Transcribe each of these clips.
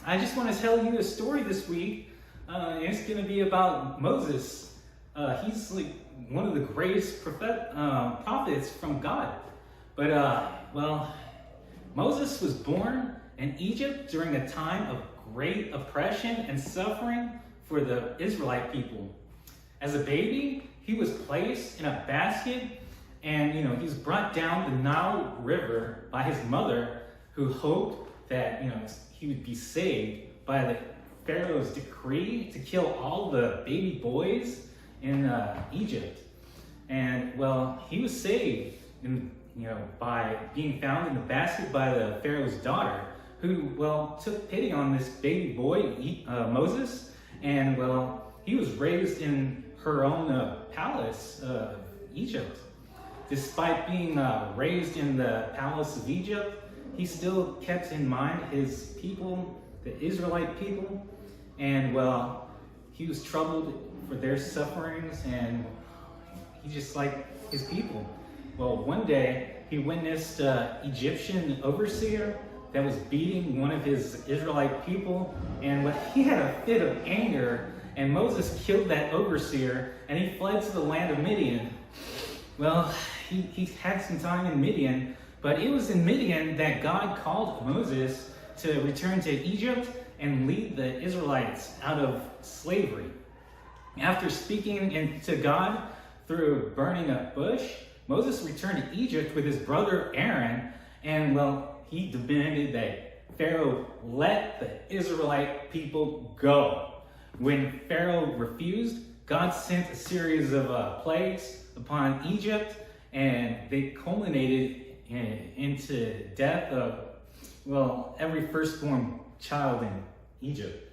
I just want to tell you a story this week. It's going to be about Moses. He's like one of the greatest prophets from God. But, Moses was born in Egypt during a time of great oppression and suffering for the Israelite people. As a baby, he was placed in a basket and, he was brought down the Nile River by his mother, who hoped that, he would be saved by the Pharaoh's decree to kill all the baby boys in Egypt. And, he was saved, by being found in the basket by the Pharaoh's daughter, who, took pity on this baby boy, Moses, and, he was raised in her own palace of Egypt. Despite being raised in the palace of Egypt, he still kept in mind his people, the Israelite people, and he was troubled for their sufferings, and he just like his people. One day he witnessed an Egyptian overseer that was beating one of his Israelite people, and he had a fit of anger, and Moses killed that overseer, and he fled to the land of Midian. He had some time in Midian, but it was in Midian that God called Moses to return to Egypt and lead the Israelites out of slavery. After speaking to God through burning a bush, Moses returned to Egypt with his brother Aaron, and he demanded that Pharaoh let the Israelite people go. When Pharaoh refused, God sent a series of plagues upon Egypt, and they culminated into death of, every firstborn child in Egypt.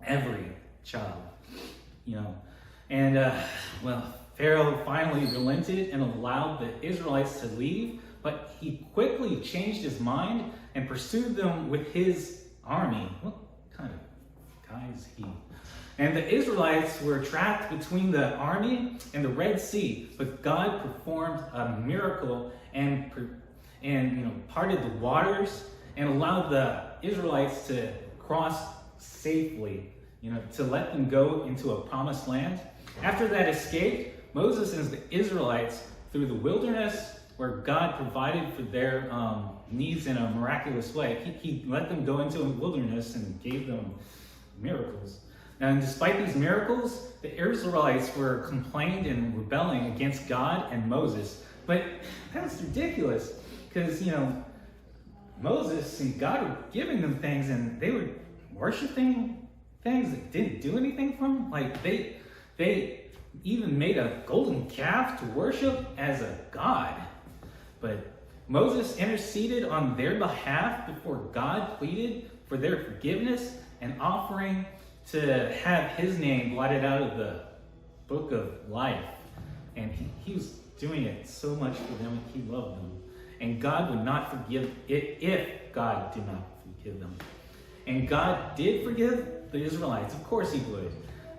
Every child, And, Pharaoh finally relented and allowed the Israelites to leave, but he quickly changed his mind and pursued them with his army. What kind of guy is he? And the Israelites were trapped between the army and the Red Sea, but God performed a miracle and parted the waters and allowed the Israelites to cross safely, to let them go into a promised land. After that escape, Moses and the Israelites through the wilderness, where God provided for their needs in a miraculous way. He let them go into a wilderness and gave them miracles. And despite these miracles, the Israelites were complaining and rebelling against God and Moses. But that's ridiculous, because, Moses and God were giving them things, and they were worshiping things that didn't do anything for them. They even made a golden calf to worship as a god. But Moses interceded on their behalf before God, pleaded for their forgiveness and offering to have his name blotted out of the book of life. And he was doing it so much for them. He loved them. And God would not forgive it if God did not forgive them. And God did forgive the Israelites. Of course he would.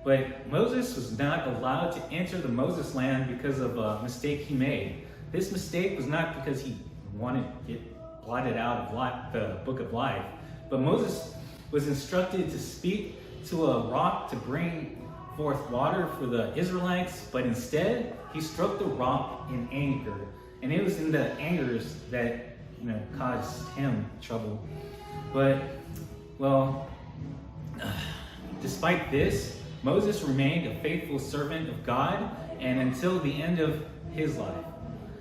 But Moses was not allowed to enter the Moses land because of a mistake he made. This mistake was not because he wanted to get blotted out of the book of life. But Moses was instructed to speak to a rock to bring forth water for the Israelites, but instead he struck the rock in anger. And it was in the angers that caused him trouble. But despite this, Moses remained a faithful servant of God and until the end of his life.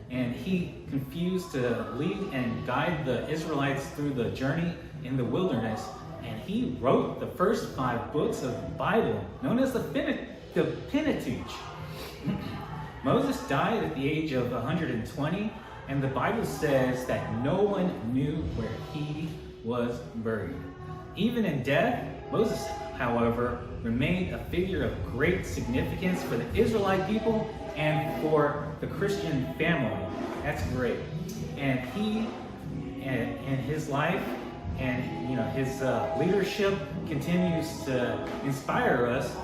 And he confused to lead and guide the Israelites through the journey in the wilderness. And he wrote the first 5 books of the Bible, known as the Pentateuch. Moses died at the age of 120, and the Bible says that no one knew where he was buried. Even in death, Moses, however, remained a figure of great significance for the Israelite people and for the Christian family. That's great. And he, and his life and his leadership continues to inspire us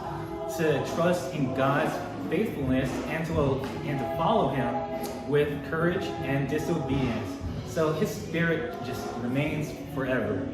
to trust in God's faithfulness and to follow him with courage and disobedience. So his spirit just remains forever.